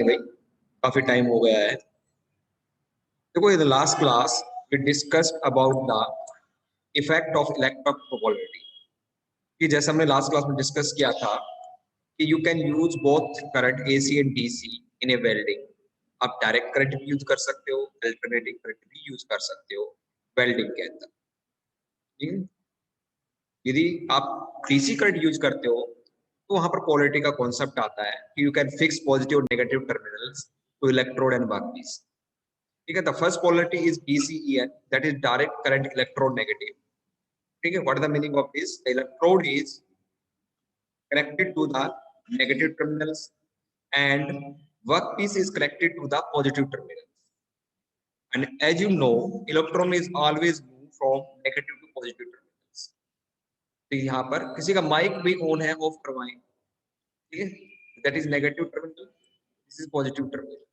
भाई काफी टाइम हो गया है। देखो, in the last class we discussed about the effect of electropolarity. कि जैसे हमने लास्ट क्लास में डिस्कस किया था कि you can use both current AC and DC in A welding. आप डायरेक्ट करंट भी यूज कर सकते हो, अल्टरनेटिंग करंट भी यूज कर सकते हो वेल्डिंग के अंदर। ठीक है? यदि आप डीसी करंट यूज करते हो तो वहां पर पोलैरिटी का कॉन्सेप्ट आता है कि यू कैन फिक्स पॉजिटिव और negative terminals to electrode and workpiece. ठीक है, the first polarity is DCEN, that is direct current electrode negative. ठीक है, what is the meaning of this? The electrode is connected to the negative terminals and workpiece is connected to the positive terminals. And as you know, electron is always move from negative to positive terminals. तो यहाँ पर किसी का mic भी on है, of करवाएं। ठीक है, that is negative terminal, this is positive terminal.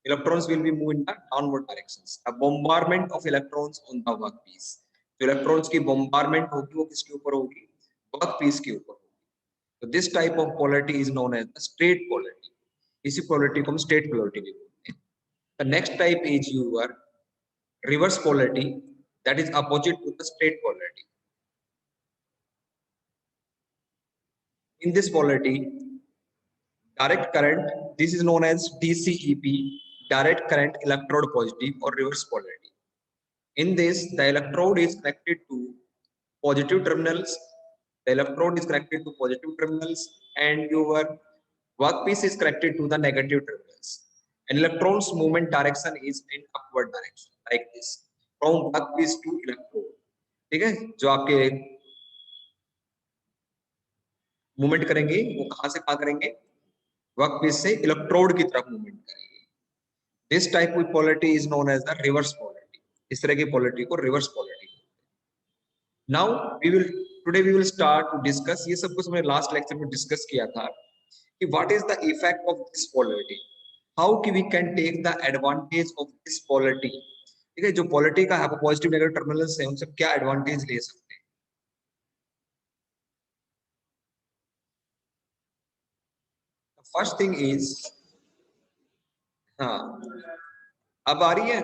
Electrons will be moved in the downward directions. A bombardment of electrons on the workpiece. जो electrons की bombardment होगी वो किसके ऊपर होगी? Workpiece के ऊपर होगी। So this type of polarity is known as the straight polarity. इसी polarity को हम straight polarity भी बोलते हैं। The next type is your reverse polarity, that is opposite to the straight polarity. In this polarity, direct current, this is known as DCEP, direct current electrode positive or reverse polarity. In this, the electrode is connected to positive terminals. The electrode is connected to positive terminals, and your workpiece is connected to the negative terminals. And electron's movement direction is in upward direction, like this, from workpiece to electrode. ठीक है, जो आपके movement करेंगे वो कहां से कहां करेंगे? वर्कपीस से इलेक्ट्रोड की तरफ मूवमेंट करेंगे। This type of polarity is known as the reverse polarity. इस तरह की पोलैरिटी को reverse polarity. Now today we will start to discuss, ये सब कुछ हमने लास्ट लेक्चर में डिस्कस किया था कि what is the effect of this polarity, how कि we can take the advantage of this polarity. ठीक है, जो पोलैरिटी का है, पॉजिटिव नेगेटिव टर्मिनल्स है, उनसे क्या एडवांटेज ले सकते हैं। फर्स्ट थिंग इज, हाँ अब आ रही है?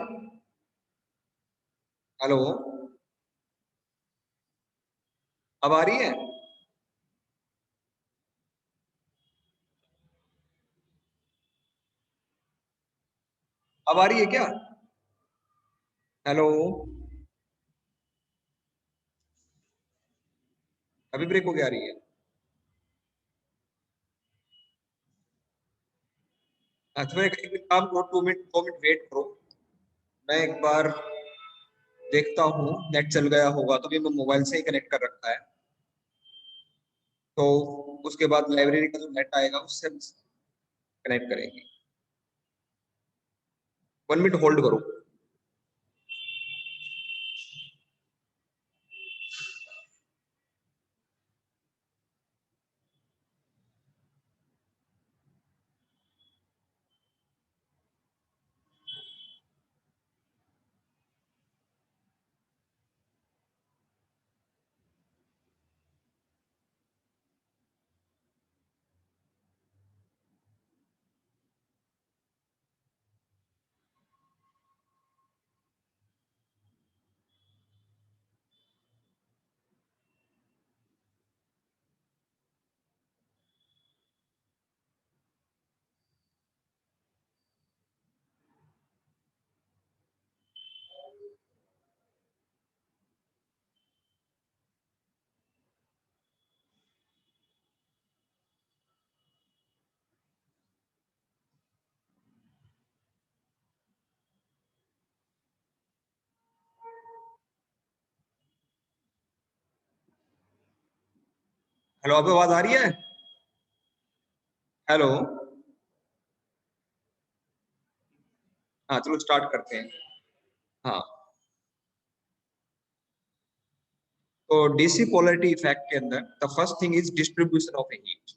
हेलो, अब आ रही है? अब आ रही है क्या? हेलो, अभी ब्रेक हो गया? आ रही है? अच्छा, एक काम करो, 2 मिनट वेट करो। मैं एक बार देखता हूँ, नेट चल गया होगा तो भी मैं मोबाइल से ही कनेक्ट कर रखा है, तो उसके बाद लाइब्रेरी का जो नेट आएगा उससे कनेक्ट करेंगे। 1 मिनट होल्ड करो। हेलो, अब आवाज आ रही है? हेलो, हाँ चलो स्टार्ट करते हैं। हाँ, तो डीसी पोलैरिटी इफेक्ट के अंदर the first thing is distribution of heat.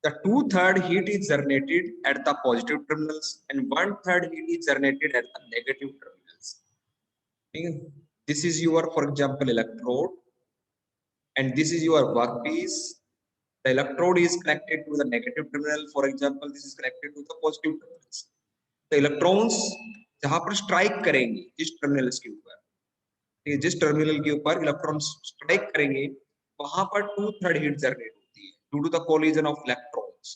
The 2/3 heat is generated at the positive terminals and 1/3 heat is generated at the negative terminals. This is your, for example, electrode, and this is your workpiece. The electrode is connected to the negative terminal. For example, this is connected to the positive terminals. The electrons जहां पर strike करेंगे जिस terminals के ऊपर, जिस terminal के ऊपर electrons strike करेंगे वहां पर 2/3 हीट जनरेट होती है due to the collision of electrons.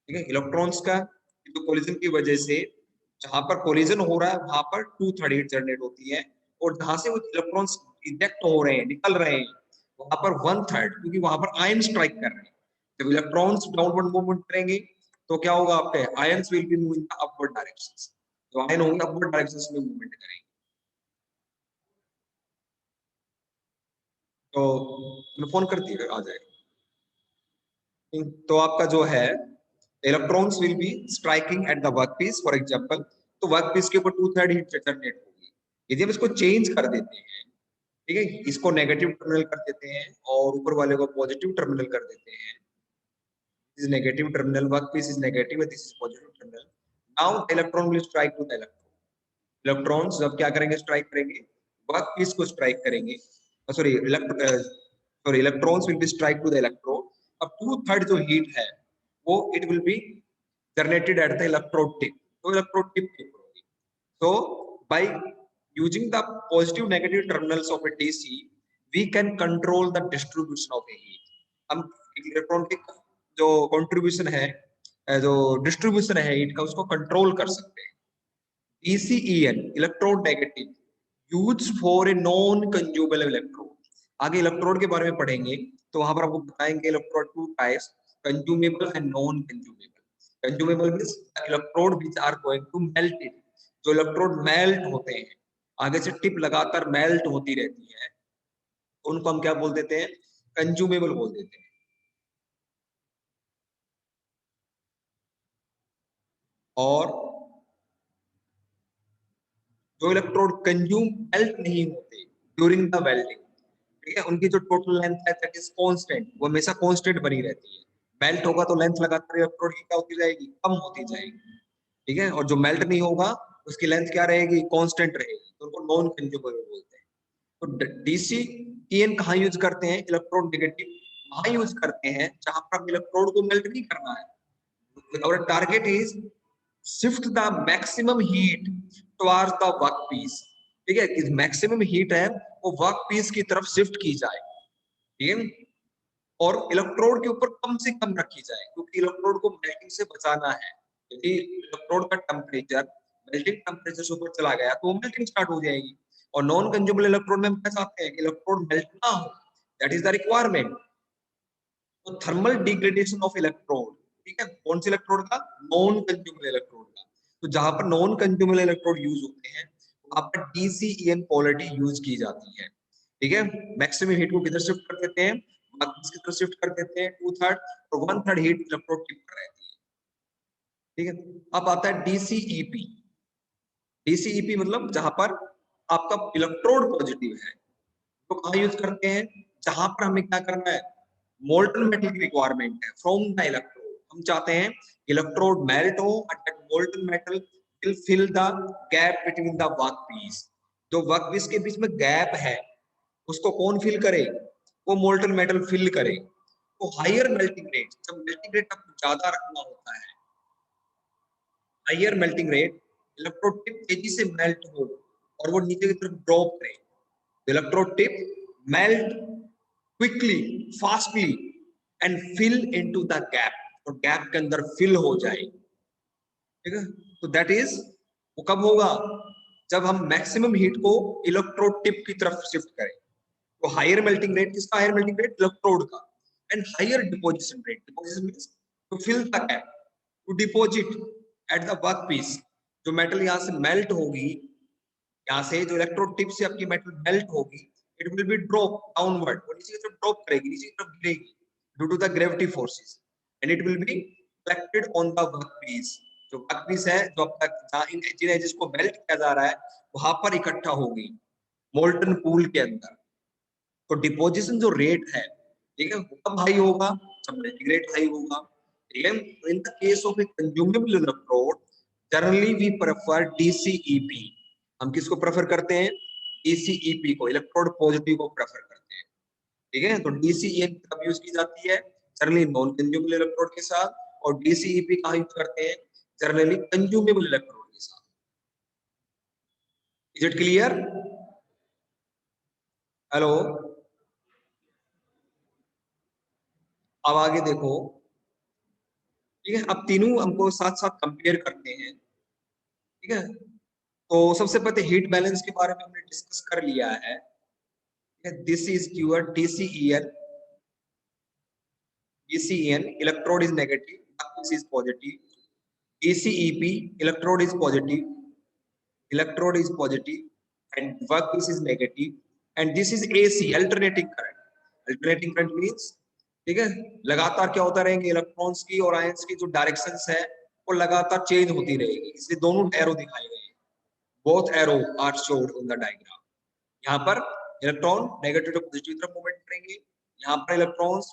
ठीक है, इलेक्ट्रॉन्स का तो कोलिजन की वजह से जहां पर कोलिजन हो रहा है वहां पर 2/3 हीट जनरेट होती है, और जहां से वो इलेक्ट्रॉन्स इजेक्ट हो रहे हैं, निकल रहे हैं, वहां पर 1/3, क्योंकि वहां पर आयन स्ट्राइक कर रहे हैं। जब इलेक्ट्रॉन्स डाउनवर्ड मूवमेंट करेंगे तो क्या होगा, आपके ions will be moving in upward directions, तो आयन होंगे अपवर्ड डायरेक्शंस में मूवमेंट करेंगे। तो फोन करती है आ जाएगा। तो आपका जो है electrons will B striking eight the workpiece for example, तो वर्कपीस के ऊपर 2/3 हीट जनरेट होगी। यदि हम इसको चेंज कर देते हैं, ठीक है, इसको नेगेटिव टर्मिनल कर देते हैं और ऊपर वाले को पॉजिटिव टर्मिनल कर देते हैं, this is negative terminal, workpiece is negative, this is positive terminal. Now the electron will strike to the electron. Electrons जब क्या करेंगे, स्ट्राइक करेंगे, वर्कपीस को स्ट्राइक करेंगे, sorry electrons will be strike to the electrode. अब 2/3 जो heat है वो it will be generated at the electrode tip, तो इलेक्ट्रोड टिप के ऊपर होगी। So by using the positive negative terminals of a DC, we can control the distribution of a heat. हम electron के जो कंट्रीब्यूशन है, जो डिस्ट्रीब्यूशन है हीट का, उसको कंट्रोल कर सकते हैं। ECEN electrode negative use for a non consumable electrode. आगे इलेक्ट्रोड के बारे में पढ़ेंगे तो वहां पर आपको बताएंगे electrode 2 types, consumable and non consumable. Consumable means electrode which are going to melt it, जो इलेक्ट्रोड मेल्ट होते हैं, आगे से टिप लगातार मेल्ट होती रहती है, उनको हम क्या बोल देते हैं, कंज्यूमेबल बोल देते हैं। और जो इलेक्ट्रोड कंज्यूम मेल्ट नहीं होते ड्यूरिंग द वेल्डिंग, ठीक है, उनकी जो टोटल लेंथ है दैट इज कांस्टेंट, वो हमेशा कांस्टेंट बनी रहती है। मेल्ट होगा तो लेंथ लगातार इलेक्ट्रोड की क्या होती जाएगी, कम होती जाएगी, ठीक है, और जो मेल्ट नहीं होगा उसकी लेंथ क्या रहेगी, कांस्टेंट रहेगी, तो उनको नॉन कंज्यूमेबल बोलते हैं। तो डीसी ईएन कहाँ यूज करते हैं, इलेक्ट्रोड नेगेटिव वहां यूज करते हैं जहां पर हम इलेक्ट्रोड को मेल्ट नहीं करना है। our target is shift the maximum heat towards the workpiece, ठीक है, इस मैक्सिमम हीट है वो वर्कपीस की तरफ शिफ्ट की जाए, ठीक है, और इलेक्ट्रोड के ऊपर कम से कम रखी जाए, क्योंकि इलेक्ट्रोड को मेल्टिंग से बचाना है। यदि इलेक्ट्रोड का टेम्परेचर मेल्टिंग टेम्परेचर से ऊपर चला गया तो मेल्टिंग स्टार्ट हो जाएगी। और नॉन कंज्यूमेबल इलेक्ट्रोड में हम क्या चाहते हैं कि इलेक्ट्रोड मेल्ट ना हो, दैट इज द रिक्वायरमेंट। तो थर्मल डिग्रेडेशन ऑफ इलेक्ट्रोड, ठीक है, कौन से इलेक्ट्रोड का, नॉन कंज्यूमेबल इलेक्ट्रोड का। तो जहां पर नॉन कंज्यूमेबल इलेक्ट्रोड यूज होते हैं वहां पर डीसीईएन पोलैरिटी यूज की जाती है, ठीक है। मैक्सिमम हीट को किधर शिफ्ट कर देते हैं, वर्कपीस की तरफ शिफ्ट कर देते हैं 2/3, और 1/3 हीट इलेक्ट्रोड टिप पर रहती है, ठीक है। अब आता है डीसीईपी। डीसीईपी मतलब जहां पर आपका इलेक्ट्रोड पॉजिटिव है, तो कहाँ यूज करते हैं, जहां पर हमें क्या करना है, मोल्टन मेटल की रिक्वायरमेंट है फ्रॉम द इलेक्ट्रोड। हम चाहते हैं इलेक्ट्रोड मेल्ट हो and that molten metal will fill the gap between the workpiece. जो वर्कपीस के बीच में गैप है उसको कौन फिल करे, वो मोल्टन मेटल फिल करे। तो हायर मेल्टिंग रेट, जब मेल्टिंग रेट आपको ज्यादा रखना होता है, higher melting rate, electrode tip तेजी से मेल्ट हो और वो नीचे की तरफ ड्रॉप करे, electrode tip melt quickly, fastly and fill into the gap, तो गैप के अंदर फिल हो जाए, ठीक है। तो दैट इज, वो कब होगा, जब हम मैक्सिमम हीट को इलेक्ट्रोड टिप की तरफ शिफ्ट करें। तो हायर मेल्टिंग रेट किसका, हायर मेल्टिंग रेट इलेक्ट्रोड का, and higher deposition rate, deposition means to fill the gap, to deposit at the workpiece. जो मेटल यहां से मेल्ट होगी, यहाँ से जो इलेक्ट्रोड टिप से आपकी मेटल मेल्ट होगी, it will be drop downward, वो नीचे की तरफ ड्रॉप करेगी, नीचे की तरफ गिरेगी due to the gravity forces, and it will be collected on the workpiece. जो वर्कपीस है, जो अब तक जहां इन जिन एजेस को मेल्ट किया जा रहा है वहां पर इकट्ठा होगी मोल्टन पूल के अंदर। तो डिपोजिशन जो रेट है, ठीक है, वो कब हाई होगा, जब मेल्टिंग रेट हाई होगा, ठीक है। तो in the case of a consumable electrode generally we prefer DCEP. हम किसको प्रेफर करते हैं, डीसीईपी को, इलेक्ट्रोड पॉजिटिव को प्रेफर करते हैं, ठीक है। तो डीसीईएन कब यूज की जाती है, जनरली नॉन कंज्यूमेबल इलेक्ट्रोड के साथ, और DCEP कहाँ यूज करते हैं, जनरली कंज्यूमेबल इलेक्ट्रोड के साथ। Is it clear? हेलो, अब आगे देखो, ठीक है, अब तीनों हमको साथ साथ कंपेयर करते हैं, ठीक है। तो सबसे पहले हीट बैलेंस के बारे में हमने डिस्कस कर लिया है। This is your DCEN, electrode is negative, this is positive. DCEP, electrode is positive, and workpiece is negative, and this is AC, alternating current. Alternating current means, ठीक है, लगातार क्या होता रहेंगे, इलेक्ट्रॉन्स की और आयंस की जो डायरेक्शंस है वो लगातार चेंज होती रहेगी, इसलिए दोनों एरो दिखाए गए हैं, both arrow are showed on the diagram। यहाँ पर इलेक्ट्रॉन नेगेटिव टू पॉजिटिव तरफ मूवमेंट करेंगे, यहाँ पर इलेक्ट्रॉन्स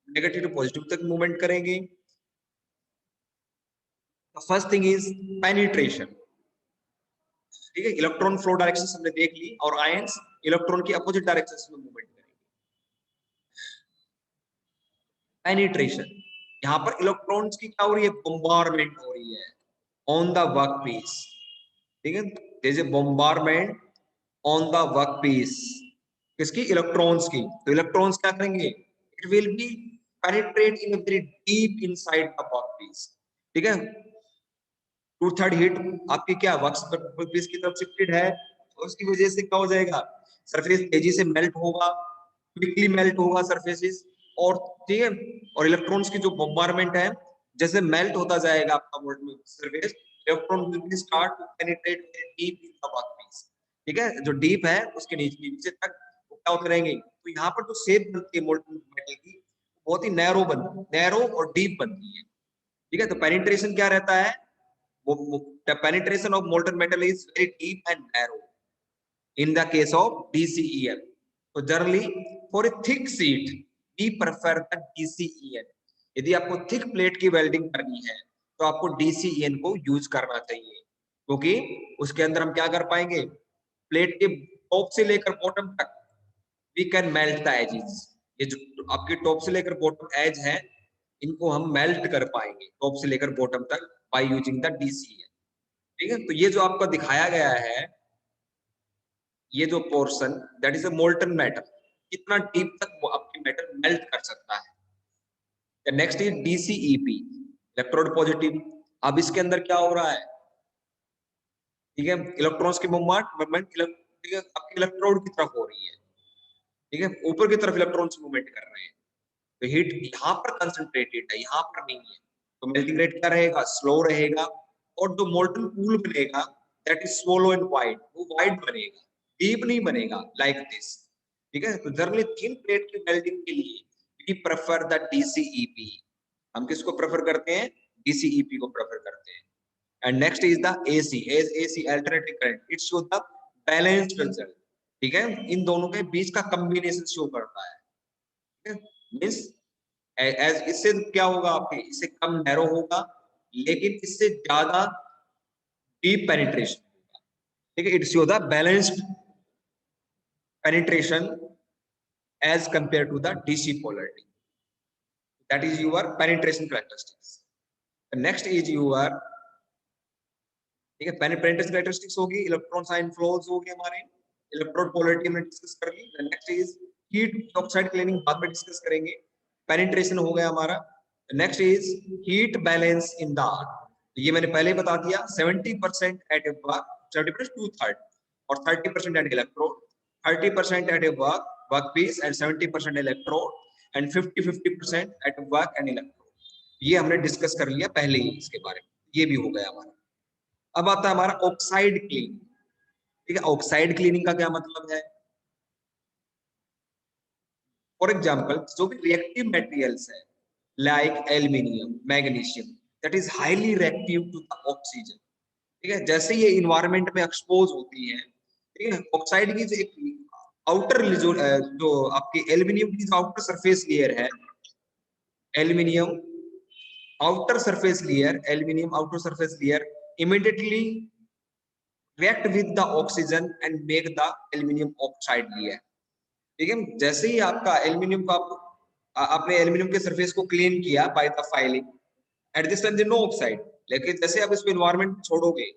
नेगेटिव टू पॉजिटिव तक मूवमेंट करेंगे। फर्स्ट थिंग इज पेनिट्रेशन, ठीक है, इलेक्ट्रॉन फ्लो डायरेक्शन हमने देख ली, और आयंस इलेक्ट्रॉन की अपोजिट डायरेक्शन में मूवमेंट करेंगे। पेनिट्रेशन, यहाँ पर इलेक्ट्रॉन्स की क्या हो रही है, बॉम्बारमेंट हो रही है ऑन द वर्कपीस, ठीक है, there is a bombardment on the workpiece, किसकी, इलेक्ट्रॉन्स की। तो इलेक्ट्रॉन्स क्या करेंगे, it will be penetrate in very deep inside the workpiece, ठीक है। 2/3 हीट आपकी क्या वर्कपीस की तरफ शिफ्टेड है, तो उसकी वजह से क्या हो जाएगा, सरफेस तेजी से मेल्ट होगा, क्विकली मेल्ट होगा सरफेसेस, और ठीक है, और इलेक्ट्रॉन्स की जो बॉम्बारमेंट है, जैसे मेल्ट होता जाएगा आपका surface, electron will start to penetrate deep in the workpiece, ठीक है, जो डीप है उसके नीचे तक क्या होते रहेंगे। तो यहाँ पर जो शेप बनती है मोल्टन मेटल की, बहुत ही नैरो और डीप बनती है, ठीक है। तो पेनिट्रेशन क्या रहता है, the penetration of molten metal is very deep and narrow in the case of DCEN. So generally for a thick sheet we prefer the DCEN। यदि आपको थिक प्लेट की वेल्डिंग करनी है तो आपको DCEN को यूज करना चाहिए, क्योंकि उसके अंदर हम क्या कर पाएंगे, प्लेट के टॉप से लेकर बॉटम तक we can melt the edges. ये जो आपके टॉप से लेकर बॉटम एज है, इनको हम मेल्ट कर पाएंगे टॉप से लेकर बॉटम तक बाय यूजिंग द DCEN, ठीक है। तो ये जो आपका दिखाया गया है, ये जो portion that is a molten metal, कितना डीप तक वो आपकी मेटल मेल्ट कर सकता है। Next is DCEP, electrode positive. अब इसके अंदर क्या हो रहा है, ठीक है, इलेक्ट्रॉन्स की मूवमेंट ठीक है, आपके इलेक्ट्रोड की तरफ हो रही है, ठीक है, ऊपर की तरफ इलेक्ट्रॉन्स मूवमेंट कर रहे हैं, तो हीट यहाँ पर कंसंट्रेटेड है, यहाँ पर नहीं है, तो मेल्टिंग रेट क्या रहेगा, स्लो रहेगा, और जो मोल्टन पूल बनेगा that is swallow and wide, वो वाइड बनेगा, डीप नहीं बनेगा लाइक दिस, ठीक है। तो जनरली थिन प्लेट की वेल्डिंग के लिए वी प्रेफर द DCEP। हम किसको प्रेफर करते हैं, DCEP को प्रेफर करते हैं। And next is the AC alternating current, it show the balanced result, ठीक है, इन दोनों के बीच का कॉम्बिनेशन शो करता है, ठीक है। मींस एज इससे क्या होगा, आपके इससे कम नैरो होगा, लेकिन इससे ज्यादा डीप पेनिट्रेशन होगा, ठीक है, it show the balanced penetration as compared to the DC polarity, that is your penetration characteristics। the next is your, ठीक है, penetration characteristics होगी, इलेक्ट्रॉन साइन फ्लोज हो गए हमारे, इलेक्ट्रोड पोलैरिटी हमने डिस्कस कर ली। the next is heat oxide cleaning बाद में डिस्कस करेंगे, पेनिट्रेशन हो गया हमारा। Next is heat balance in the, ये मैंने पहले बता दिया, 70% एट ए वर्क, 70% 2/3, और 30% at electrode, 30% at a work piece, and 70% electrode, and 50-50% at work and electrode. ये हमने डिस्कस कर लिया पहले ही इसके बारे में, ये भी हो गया हमारा। अब आता है हमारा ऑक्साइड क्लीनिंग, ठीक है। ऑक्साइड क्लीनिंग का क्या मतलब है, फॉर एग्जाम्पल जो भी रिएक्टिव मटेरियल्स है like aluminium, magnesium, that is highly reactive to the oxygen, ठीक है, जैसे ये इन्वायरमेंट में एक्सपोज होती है, ठीक है, ऑक्साइड की जो एक आउटर जो आपकी एल्यूमिनियम की जो आउटर सरफेस लेयर है, aluminium outer surface layer, aluminium outer surface layer immediately react with the oxygen and make the aluminium oxide layer, ठीक है। जैसे ही आपका एल्यूमिनियम का आपने एल्यूमिनियम के सरफेस को क्लीन किया by the filing, at this time no oxide, लेकिन जैसे आप इसको इन्वायरमेंट छोड़ोगे,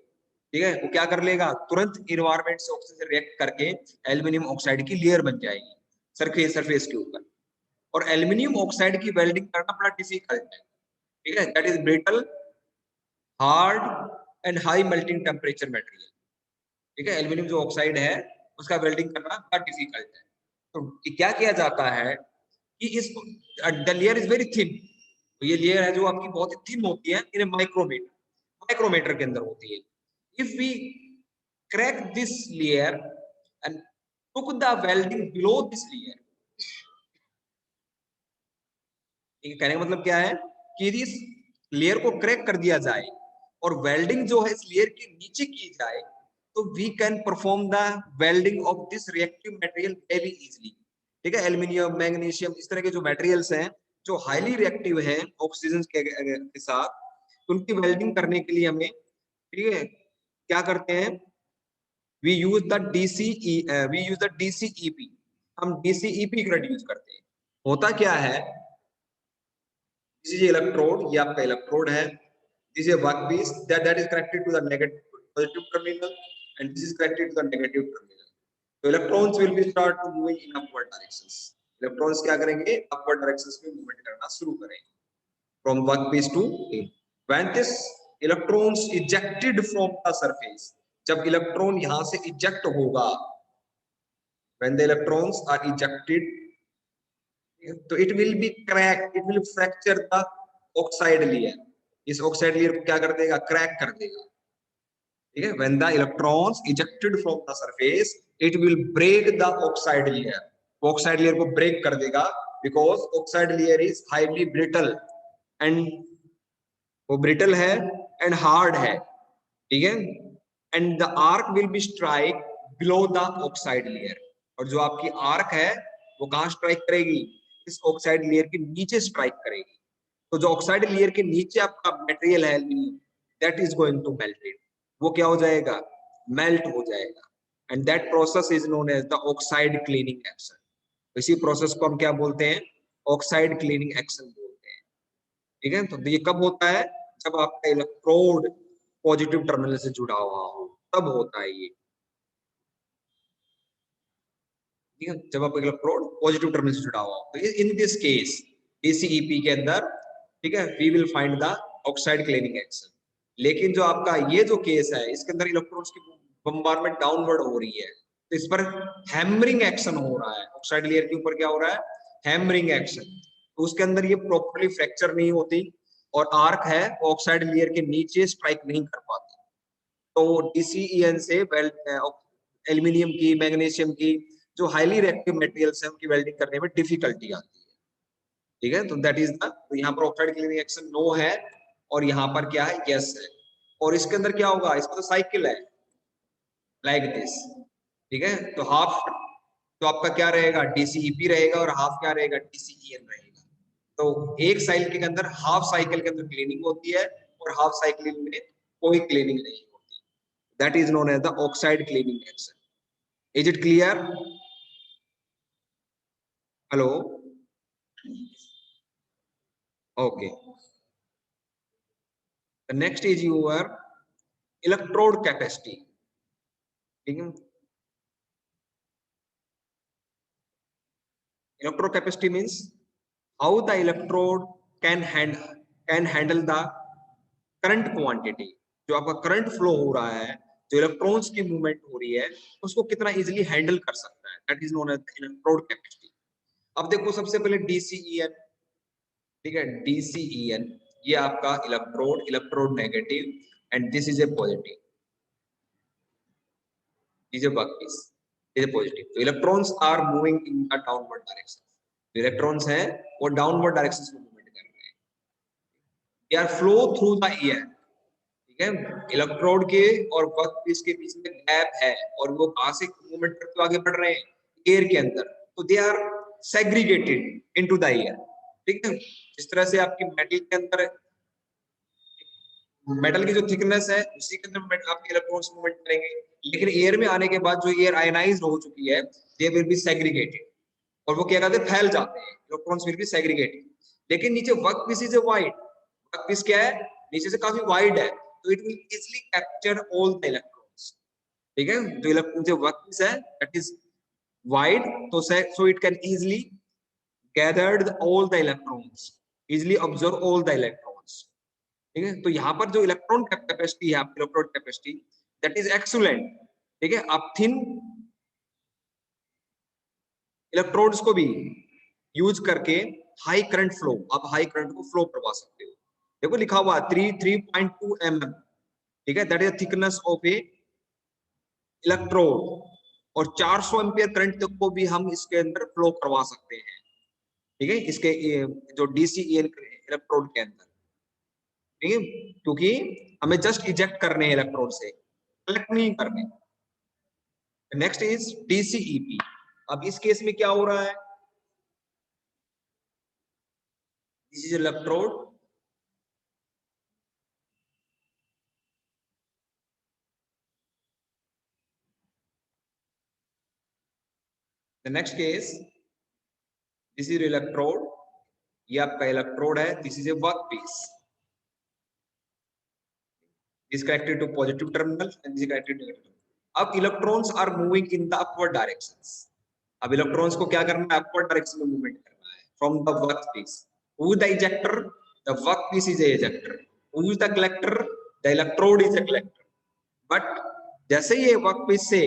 ठीक है, वो क्या कर लेगा, तुरंत इन्वायरमेंट से ऑक्सीजन से रिएक्ट करके एल्यूमिनियम ऑक्साइड की लेयर बन जाएगी सरफेस के ऊपर। और एल्यूमिनियम ऑक्साइड की वेल्डिंग करना बड़ा डिफिकल्ट है, ठीक है, that is brittle, hard and high melting temperature material, ठीक है। एल्यूमिनियम जो ऑक्साइड है उसका वेल्डिंग करना बड़ा डिफिकल्ट है। तो क्या किया जाता है कि इस the layer is very thin, तो ये लेयर है जो आपकी बहुत ही थिन होती है, इन माइक्रोमीटर के अंदर होती है। If we crack this layer and took the welding below this layer, कहने का मतलब क्या है कि यदि इस लेयर को क्रैक कर दिया जाए और वेल्डिंग जो है इस लेयर के नीचे की जाए, तो we can perform the welding of this reactive material very easily, ठीक है। एल्यूमिनियम, मैग्नीशियम, इस तरह के जो मटेरियल्स हैं जो हाईली रिएक्टिव हैं ऑक्सीजन के साथ, उनकी वेल्डिंग करने के लिए हमें, ठीक है, क्या करते हैं, वी यूज द DCEP, हम DCEP ग्रेड यूज करते हैं। होता क्या है, दिस इज इलेक्ट्रोड, ये आपका इलेक्ट्रोड है, this is workpiece that is connected to the negative positive terminal and this is connected to the negative terminal. So electrons will be start to moving in upward directions. Electrons क्या करेंगे, upward directions में movement करना शुरू करेंगे from workpiece to A. When this electrons ejected from the surface, जब electron यहां से eject होगा, when the electrons are ejected, तो it will be crack, it will fracture the oxide layer, इस ऑक्साइड लेयर को क्या कर देगा, क्रैक कर देगा, ठीक है। When the electrons ejected from the surface, it will break the oxide layer, oxide layer को ब्रेक कर देगा, because oxide layer is highly brittle and, वो ब्रिटल है एंड हार्ड है, ठीक है। And the arc will be strike below the oxide layer, और जो आपकी आर्क है वो कहां स्ट्राइक करेगी, इस ऑक्साइड लेयर के नीचे स्ट्राइक करेगी। तो जो ऑक्साइड लेयर के नीचे आपका मटेरियल है that is going to melted, वो क्या हो जाएगा, मेल्ट हो जाएगा, and that process is known as the oxide cleaning action. इसी प्रोसेस को हम क्या बोलते हैं, ऑक्साइड क्लीनिंग एक्शन बोलते हैं, ठीक है। तो ये कब होता है, जब आपका इलेक्ट्रोड पॉजिटिव टर्मिनल से जुड़ा हुआ हो, तब होता है ये, ठीक है, जब आपका इलेक्ट्रोड पॉजिटिव टर्मिनल से जुड़ा हुआ हो। तो इन दिस केस DCEP के अंदर, ठीक है, we will find the oxide cleaning action. लेकिन जो आपका ये जो केस है, इसके अंदर इलेक्ट्रॉन्स की बम्बारमेंट डाउनवर्ड हो रही है, तो इस पर हैमरिंग एक्शन हो रहा है, ऑक्साइड लेयर के ऊपर क्या हो रहा है, हैमरिंग एक्शन। तो उसके अंदर ये प्रॉपर्ली फ्रैक्चर नहीं होती, और आर्क है वो ऑक्साइड लेयर के नीचे स्ट्राइक नहीं कर पाती। तो DCEN से एल्यूमिनियम की, मैग्नीशियम की जो हाईली रिएक्टिव मटेरियल्स हैं उनकी वेल्डिंग करने में डिफिकल्टी आती है, ठीक है। तो दैट इज द, तो यहाँ पर ऑक्साइड क्लीनिंग एक्शन नो है, और यहाँ पर क्या है, यस है। और इसके अंदर क्या होगा, इसमें तो साइकिल है लाइक दिस, ठीक है। तो हाफ तो आपका क्या रहेगा, DCEP रहेगा, और हाफ क्या रहेगा, DCEN रहेगा। तो एक साइकिल के अंदर, हाफ साइकिल के अंदर क्लीनिंग होती है, और हाफ साइकिल में कोई क्लीनिंग नहीं होती, that is known as the oxide cleaning action. Is it clear, hello, okay. The next is your electrode capacity, ठीक है। Electrode capacity means how the electrode can handle the current quantity, जो आपका current flow हो रहा है, जो electrons की movement हो रही है, उसको कितना इजीली हैंडल कर सकता है, that is known as electrode capacity. अब देखो सबसे पहले DCEN, ठीक है, DCEN ये आपका electrode negative, and this is A positive, is a workpiece, is a positive. So electrons are moving in a downward direction. तो electrons हैं वो downward directions में मूवमेंट कर रहे हैं, they are flow through the air, ठीक है। Electrode के और वर्कपीस के बीच में गैप है, और वो कहां से मूवमेंट करते हुए आगे बढ़ रहे हैं, एयर के अंदर। तो they are segregated into the air, ठीक है। जिस तरह से आपकी मेटल के अंदर, मेटल की जो थिकनेस है उसी के अंदर आपके इलेक्ट्रॉन्स मूवमेंट करेंगे, लेकिन एयर में आने के बाद जो एयर आयनाइज्ड हो चुकी है, दे विल बी सेग्रीगेटेड, और वो क्या करते हैं, फैल जाते हैं, इलेक्ट्रॉन्स विल बी सेग्रीगेटेड। लेकिन नीचे work piece is wide, work piece क्या है, नीचे से काफी वाइड है, तो it will easily capture all the electrons. ठीक है, जो इलेक्ट्रॉन जो वर्क पीस है दैट इज वाइड, तो so it can easily gathered all the electrons, easily observe all the electrons. ठीक है, तो यहाँ पर जो इलेक्ट्रॉन कैपेसिटी है, आपकी electron capacity that is excellent. ठीक है, आप थिन इलेक्ट्रोड्स को भी यूज करके हाई करंट फ्लो, आप हाई करंट को फ्लो करवा सकते हो। देखो लिखा हुआ 3.2 mm, ठीक है, that is thickness of A electrode, और 400 एम्पियर करंट तक को भी हम इसके अंदर फ्लो करवा सकते हैं। ठीक है, इसके जो डीसी इलेक्ट्रोड के अंदर, ठीक है, क्योंकि हमें जस्ट इजेक्ट करने हैं इलेक्ट्रोड से, कलेक्ट नहीं करने। Next is DCEP. अब इस केस में क्या हो रहा है, this is electrode, the next case this is electrode, ये आपका इलेक्ट्रोड है, this is a work piece, is connected to positive terminal and is connected to negative. अब electrons are moving in the upward directions. अब electrons को क्या करना है, upward direction में मूवमेंट करना है from the work piece. Who is the ejector, the work piece is a ejector. Who is the collector, the electrode is a collector. But जैसे ये वर्क पीस से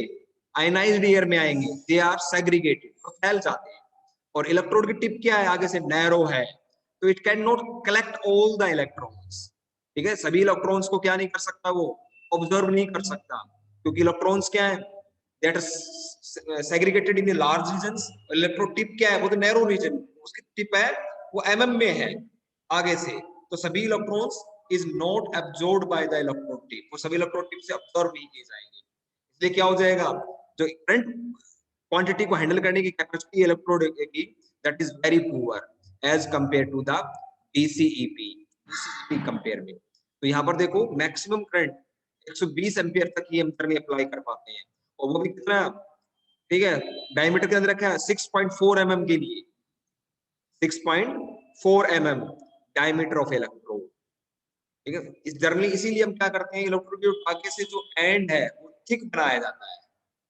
आयनाइज्ड एयर में आएंगे, दे are segregated, तो फैल जाते हैं। और इलेक्ट्रोड की टिप क्या है, आगे से नैरो है, तो it can not collect all the electrons. ठीक है, सभी इलेक्ट्रॉन्स को क्या नहीं कर सकता, वो ऑब्जर्व नहीं कर सकता, क्योंकि इलेक्ट्रॉन्स क्या है, that are segregated in large regions. Electrode tip क्या है, वो तो नैरो रीजन, उसकी टिप है वो एमएम में है आगे से, तो सभी electrons is not absorbed by the electrode tip, वो सभी इलेक्ट्रोड टिप से अब्जॉर्ब नहीं किए जाएंगे। इसलिए क्या हो जाएगा, जो करंट क्वांटिटी को हैंडल करने की कैपेसिटी इलेक्ट्रोड की that is very poor as compare to the DCEP compare में। तो यहाँ पर देखो मैक्सिमम करंट 120 एम्पियर तक ही हम करंट अप्लाई कर पाते हैं, और वो भी कितना, ठीक है, डायमीटर के अंदर रखा है 6.4 mm के लिए, 6.4 mm डायमीटर ऑफ इलेक्ट्रोड। ठीक है, इस जर्नली इसीलिए हम क्या करते हैं, इलेक्ट्रोड के आगे से जो एंड है वो थिक बनाया जाता है।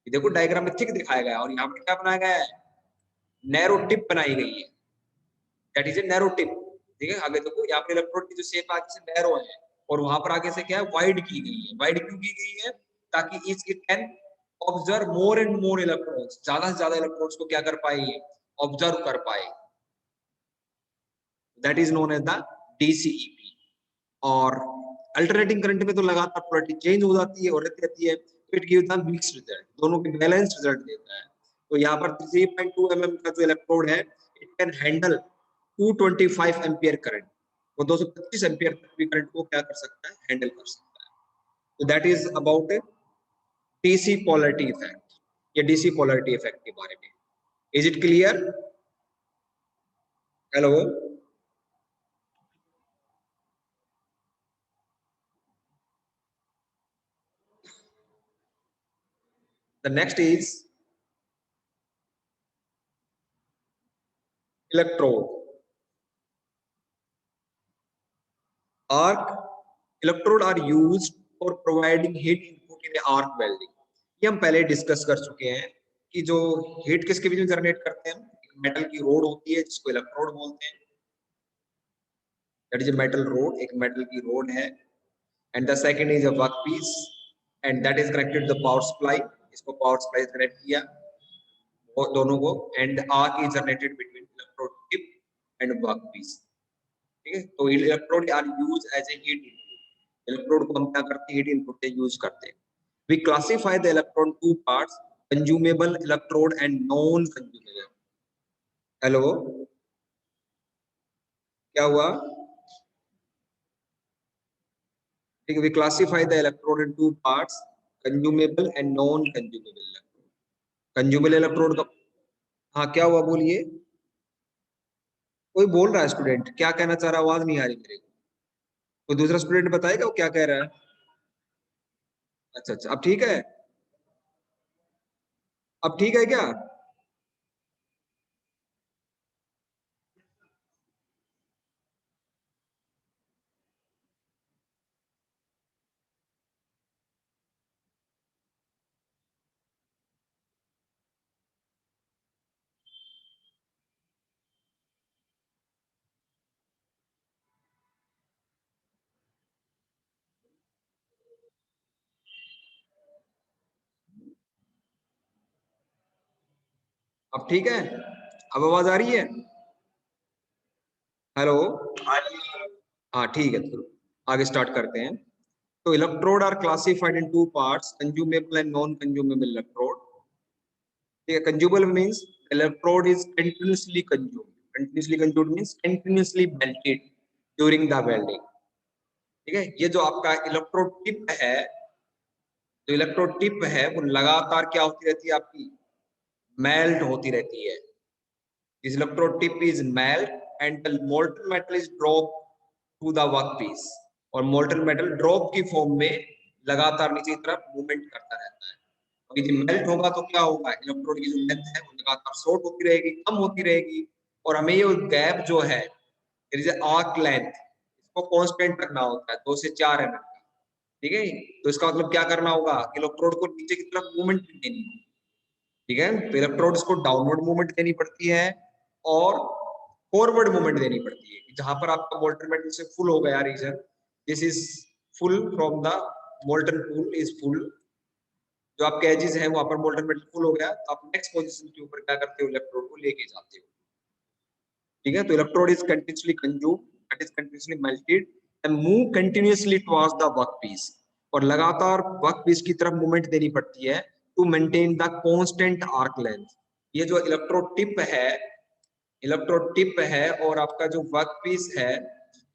देखो डायग्राम में थिक दिखाया गया है, और यहाँ पर क्या बनाया गया है, नैरो टिप बनाई गई है, that is a narrow tip. ठीक है, आगे देखो यहाँ पर इलेक्ट्रोड की जो शेप आगे से नैरो है, और वहां पर आगे से क्या है, वाइड की गई है। वाइड क्यों की गई है, ताकि it can observe more and more electrons, ज्यादा से ज्यादा इलेक्ट्रॉन्स को क्या कर पाए, ऑब्जर्व कर पाए। That is known as the DCEP. और अल्टरनेटिंग करंट में तो लगातार पोलैरिटी चेंज हो जाती है और रहती है, तो it gives the mixed result, दोनों के बैलेंस्ड रिजल्ट देता है। तो यहाँ पर 3.2 mm का जो इलेक्ट्रोड है, it can handle 225 ampere current, वो 225 एम्पियर तक भी करंट को क्या कर सकता है, हैंडल कर सकता है। तो that is about DC polarity effect, या डीसी पोलैरिटी इफेक्ट के बारे में। Is it clear? Hello, the next is electrode arc. Electrode are used for providing heat input in arc welding. ये हम पहले डिस्कस कर चुके हैं कि जो हीट किसके बीच में जनरेट करते हैं, मेटल की रोड होती है जिसको इलेक्ट्रोड बोलते हैं, that is a metal rod, एक मेटल की रोड है, and the second is a work piece, and that is connected to the power supply, इसको पावर सप्लाई से कनेक्ट किया वो दोनों को, and arc is generated between electrode tip and work piece. ठीक है, तो electrode are use as a heat input, electrode को हम क्या करते हैं, हीट इनपुट से यूज करते हैं। We classify the electron two parts, consumable electrode and non consumable. Hello, क्या हुआ? ठीक है, we classify the electrode in two parts, consumable and non consumable electrode. Consumable electrode का, हाँ क्या हुआ बोलिए, कोई बोल रहा है स्टूडेंट, क्या कहना चाह रहा है, आवाज नहीं आ रही मेरे को, कोई दूसरा स्टूडेंट बताएगा वो क्या कह रहा है? अच्छा अच्छा, अब ठीक है, अब ठीक है क्या? अब ठीक है, अब आवाज आ रही है? हेलो। हाँ ठीक है, तो आगे स्टार्ट करते हैं। तो electrode are classified in two parts, consumable and non consumable electrode. ठीक है, consumable means electrode is continuously consumed, continuously consumed means continuously melted during the welding. ठीक है, ये जो आपका इलेक्ट्रोड टिप है, जो इलेक्ट्रोड टिप है वो लगातार क्या होती रहती है आपकी, मेल्ट होती रहती है। This electrode tip is melt and the molten metal is dropped to the workpiece, और molten metal ड्रॉप की फॉर्म में लगातार नीचे की तरफ मूवमेंट करता रहता है। और यदि मेल्ट होगा तो क्या होगा, इलेक्ट्रोड की जो लेंथ है वो लगातार शॉर्ट होती रहेगी, कम होती रहेगी, और हमें ये गैप जो है, आर्क लेंथ, इसको कांस्टेंट रखना होता है 2 से 4 mm का। ठीक है, तो इसका मतलब क्या करना होगा, इलेक्ट्रोड को नीचे की तरफ मूवमेंट देनी होगी। ठीक है, तो इलेक्ट्रोड्स को डाउनवर्ड मूवमेंट देनी पड़ती है और फॉरवर्ड मूवमेंट देनी पड़ती है। जहां पर आपका मोल्टन मेटल से फुल हो गया region, this is full from the molten pool is full, जो आपके एजेस है वहां पर मोल्टन मेटल फुल हो गया, तो आप नेक्स्ट पोजीशन के ऊपर क्या करते हो, इलेक्ट्रोड को लेके जाते हो। ठीक है, तो electrode is continuously consumed, that is continuously melted and move continuously towards the workpiece, और लगातार वर्कपीस की तरफ मूवमेंट देनी पड़ती है to maintain the constant arc length. ये जो इलेक्ट्रोड टिप है, इलेक्ट्रोड टिप है और आपका जो वर्कपीस है,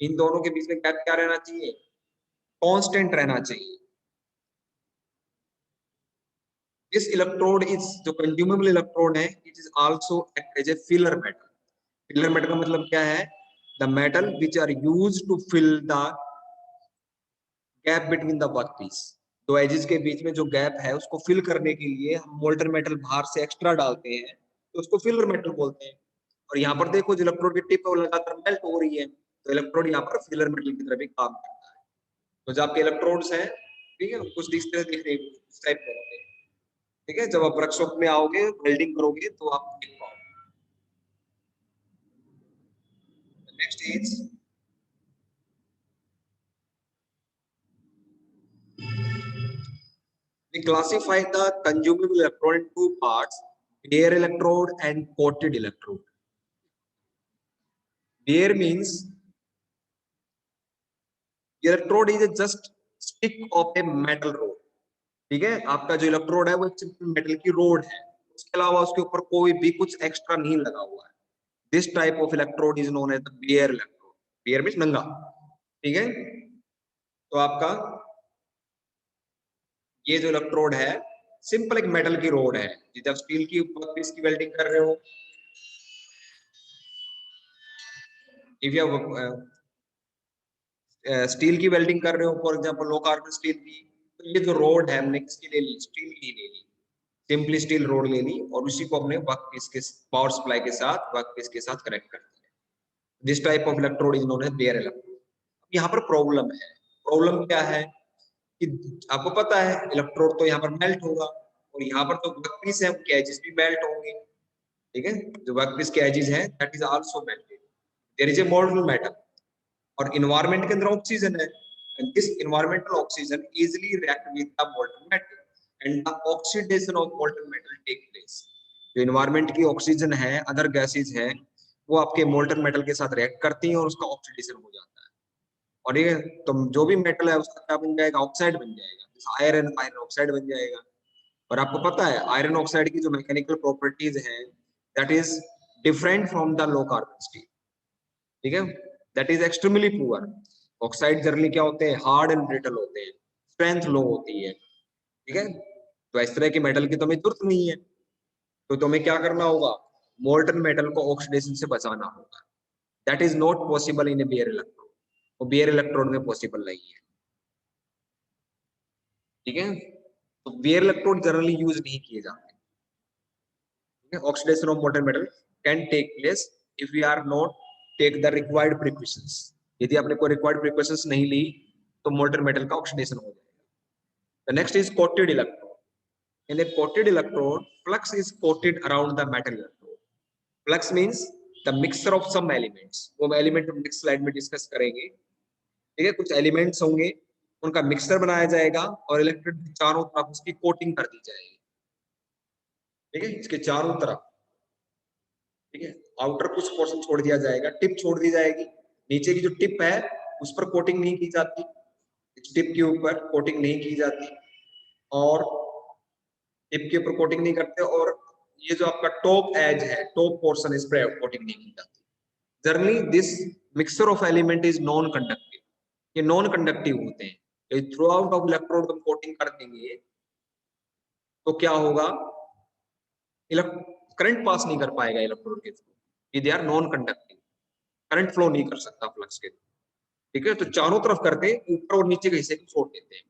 इन दोनों के बीच में गैप क्या रहना चाहिए, कांस्टेंट रहना चाहिए। दिस इलेक्ट्रोड इज, जो कंज्यूमेबल इलेक्ट्रोड है, it is also act as a filler metal. Filler metal का मतलब क्या है, the metal which are used to fill the gap between the workpiece. दो एजेस के बीच में जो गैप है उसको फिल करने के लिए हम मोल्टन मेटल बाहर से एक्स्ट्रा डालते हैं, तो उसको फिलर मेटल बोलते हैं। और यहाँ पर देखो, जो इलेक्ट्रोड की टिप है वो लगातार मेल्ट हो रही है, तो इलेक्ट्रोड यहाँ पर फिलर मेटल की तरह भी काम करता है। तो जो आपके इलेक्ट्रोड्स हैं, ठीक है, कुछ इस तरह दिख रहे हैं, इस टाइप के होते हैं। ठीक है, जब आप वर्कशॉप में आओगे वेल्डिंग करोगे तो आप देख पाओगे। Next is, we classify the consumable electrode in two parts, bare electrode and coated electrode. Bare means electrode is a just stick of a metal rod. ठीक है, आपका जो इलेक्ट्रोड है वो एक सिंपल मेटल की रोड है, उसके अलावा उसके ऊपर कोई भी कुछ एक्स्ट्रा नहीं लगा हुआ है। This type of electrode is known as the bare electrode. Bare means नंगा। ठीक है, तो आपका ये जो इलेक्ट्रोड है सिंपल एक मेटल की रोड है। जब स्टील की वर्कपीस की वेल्डिंग कर रहे हो, इफ यू स्टील की वेल्डिंग कर रहे हो, for example low carbon steel की, तो ये जो रोड है हमने किसकी ले ली, स्टील की ले ली, सिंपली स्टील रोड ले ली, और उसी को हमने वर्कपीस के पावर सप्लाई के साथ, वर्कपीस के साथ कनेक्ट कर दिया। This type of electrode is known as bare electrode. यहाँ पर प्रॉब्लम है, प्रॉब्लम क्या है कि आपको पता है इलेक्ट्रोड तो यहाँ पर मेल्ट होगा, और यहाँ पर तो वर्कपीस है, उनके एजेस भी मेल्ट होंगे। ठीक है, जो वर्कपीस के एजेस है that is also melted, there is a molten metal, और इन्वायरमेंट के अंदर ऑक्सीजन है, and this environmental oxygen easily react with the molten metal and the oxidation of molten metal take place. जो environment की oxygen है, other gases है, वो आपके मोल्टन मेटल के साथ रिएक्ट करती हैं और उसका ऑक्सीडेशन हो जाता है, और ये तो जो भी मेटल है उसका क्या बन जाएगा, ऑक्साइड बन जाएगा, जैसे आयरन, आयरन ऑक्साइड बन जाएगा। और आपको पता है आयरन ऑक्साइड की जो मैकेनिकल प्रॉपर्टीज हैं that is different from the low carbon steel. ठीक है, that is extremely poor. Oxide generally क्या होते हैं, हार्ड एंड ब्रिटल होते हैं, स्ट्रेंथ लो होती है। ठीक है, तो इस तरह के मेटल की तुम्हें जरूरत नहीं है, तो तुम्हें क्या करना होगा, मोल्टन मेटल को ऑक्सीडेशन से बचाना होगा। That is not possible in a bare electrode, वो बेयर इलेक्ट्रोड में पॉसिबल नहीं है। ठीक है, तो बेयर इलेक्ट्रोड जनरली यूज नहीं किए जाते। Oxidation of molten metal can take place if we are not take the required precautions. यदि आपने कोई रिक्वायर्ड प्रिकॉशंस नहीं ली तो मोल्टन मेटल का ऑक्सीडेशन हो जाएगा। The next is coated electrode. In a coated electrode, flux is coated around the metal electrode. Flux means the mixture of some elements, वो element हम नेक्स्ट स्लाइड में discuss करेंगे। ठीक है, कुछ एलिमेंट्स होंगे, उनका मिक्सचर बनाया जाएगा और इलेक्ट्रोड चारों तरफ उसकी कोटिंग कर दी जाएगी। ठीक है, इसके चारों तरफ ठीक है, आउटर कुछ पोर्शन छोड़ दिया जाएगा, टिप छोड़ दी जाएगी, नीचे की जो टिप है उस पर कोटिंग नहीं की जाती, इस टिप के ऊपर कोटिंग नहीं की जाती, और टिप के ऊपर कोटिंग नहीं करते, और ये जो आपका टॉप एज है, टॉप पोर्शन, इस पर कोटिंग नहीं की जाती। Generally this mixture of element is non conductive, ये नॉन कंडक्टिव होते हैं। थ्रू आउट ऑफ इलेक्ट्रोड हम कोटिंग कर देंगे तो क्या होगा, करंट पास नहीं कर पाएगा इलेक्ट्रोड के through, they are non conductive, current flow नहीं कर सकता फ्लक्स के थ्रू। ठीक है, तो चारों तरफ करके ऊपर और नीचे के हिस्से को छोड़ देते हैं।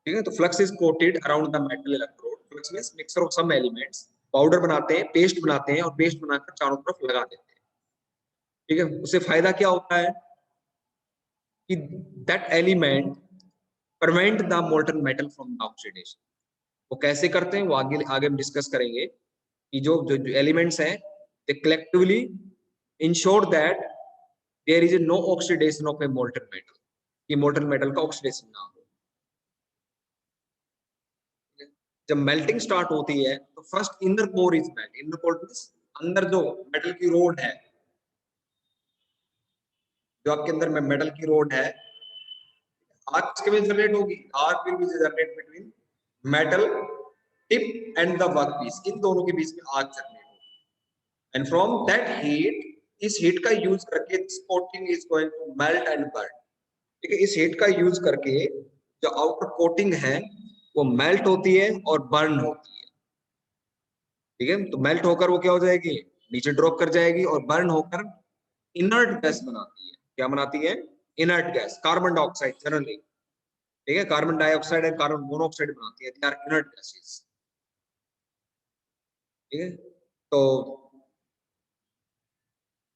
ठीक है, तो flux is coated around the metal electrode, flux means mixture of some elements, powder बनाते हैं, पेस्ट बनाते हैं, और पेस्ट बनाकर चारों तरफ लगा देते हैं। ठीक है, उससे फायदा क्या होता है कि that element prevent the molten metal from the oxidation. वो कैसे करते हैं वो आगे आगे हम डिस्कस करेंगे कि जो जो एलिमेंट्स हैं they collectively ensure that there is no oxidation of a molten metal, कि मोल्टन मेटल का ऑक्सीडेशन ना हो। जब मेल्टिंग स्टार्ट होती है तो first inner core is melt, inner core means अंदर जो मेटल की रोड है, जो आपके अंदर में मेटल की रोड है, आर्क किसके में जनरेट होगी, arc will be generate between metal tip and the work piece, इन दोनों के बीच में आर्क जनरेट होगी, एंड फ्रॉम दैट हीट, इस हीट का यूज करके this coating is going to melt and burn. ठीक है, इस हीट का यूज करके जो आउटर कोटिंग है वो मेल्ट होती है और बर्न होती है। ठीक है, तो मेल्ट होकर वो क्या हो जाएगी, नीचे ड्रॉप कर जाएगी, और बर्न होकर इनर्ट गैस बनाती है। क्या बनाती है, inert gas, carbon dioxide generally. ठीक है, carbon dioxide and carbon monoxide बनाती है, दे आर इनर्ट गैसेस। ठीक है, तो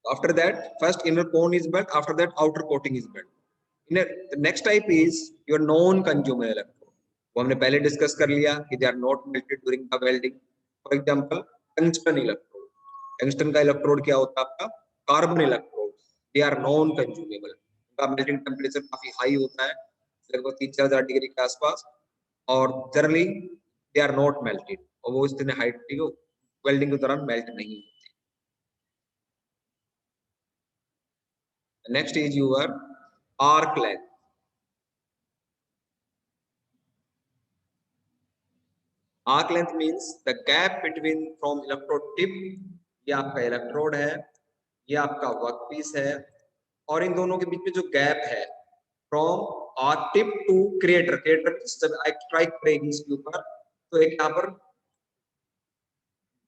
after that first inner cone is built, after that outer coating is built. The next type is your non consumer electrode, वो हमने पहले डिस्कस कर लिया कि they are not melted during the welding. For example tungsten electrode, tungsten का electrode क्या होता है आपका, carbon electrode, they are non consumable, उनका मेल्टिंग टेम्परेचर काफी हाई होता है, लगभग 3-4 डिग्री के आसपास, और generally they are not melted, और वो इतने हाइट वेल्डिंग के दौरान मेल्ट नहीं। Next is your arc length. Arc length means the gap between from electrode tip, ये आपका इलेक्ट्रोड है, ये आपका वर्क पीस है, और इन दोनों के बीच में जो गैप है from arc tip to crater, crater जब एक स्ट्राइक करेगी इसके ऊपर तो एक यहाँ पर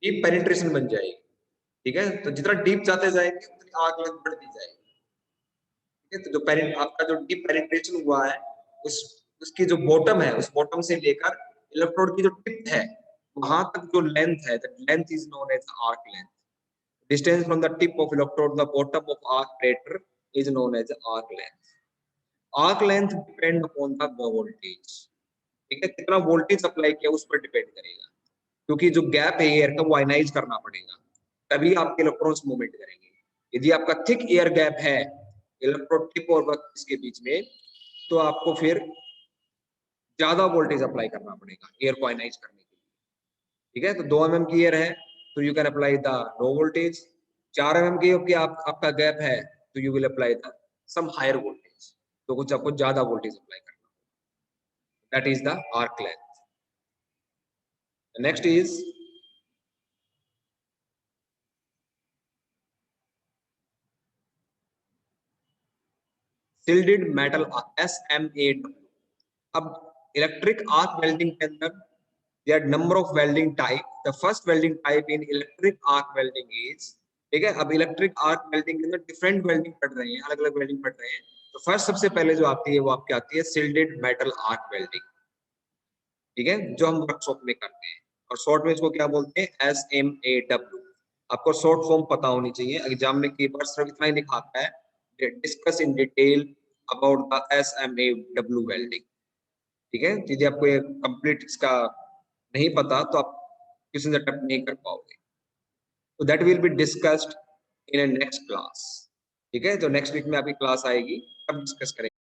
डीप पेनिट्रेशन बन जाएगी। ठीक है, तो जितना डीप जाते जाएंगे उतनी आर्क लेंथ बढ़ती जाएगी। ठीक है, तो जो आपका जो डीप पेनिट्रेशन हुआ है उस उसकी जो बॉटम है, उस बॉटम से लेकर इलेक्ट्रोड की जो टिप है वहां तक जो लेंथ है, that length is known as arc length. Distance from the tip of electrode the bottom of arc crater is known as arc length. Arc length depend upon the voltage. ठीक है, कितना voltage apply किया उस पर depend करेगा, क्योंकि जो gap है एयर का वो आयनाइज करना पड़ेगा, तभी आपके इलेक्ट्रॉन्स मूवमेंट करेंगे। यदि आपका थिक एयर गैप है इलेक्ट्रोड टिप और वर्कपीस के बीच में, तो आपको फिर ज्यादा वोल्टेज अप्लाई करना पड़ेगा एयर को आयनाइज करने के लिए। ठीक है, तो 2 mm की एयर है तो you can apply the low voltage, 4 mm की आपका गैप है तो you will apply the some higher voltage, तो कुछ आपको ज्यादा वोल्टेज अप्लाई करना, that is the arc length. Next is shielded metal SMAW। अब इलेक्ट्रिक आर्क वेल्डिंग के अंदर there are number of welding type. The first welding type in electric arc welding is, ठीक है, अब इलेक्ट्रिक आर्क वेल्डिंग के अंदर different welding पढ़ रहे हैं, अलग अलग वेल्डिंग पढ़ रहे हैं। तो फर्स्ट सबसे पहले जो आती है वो आपकी आती है शिल्डेड मेटल आर्क वेल्डिंग। ठीक है, जो हम वर्कशॉप में करते हैं, और शॉर्ट में इसको क्या बोलते हैं, SMAW। आपको शॉर्ट फॉर्म पता होनी चाहिए, एग्जाम में कई बार सिर्फ इतना ही लिखाता है discuss in detail about the SMAW welding. ठीक है, यदि आपको ये कंप्लीट इसका नहीं पता तो आप क्वेश्चन अटेम्प्ट नहीं कर पाओगे, तो that will be discussed in a next class. ठीक है, तो नेक्स्ट वीक में आपकी क्लास आएगी, तब डिस्कस करेंगे।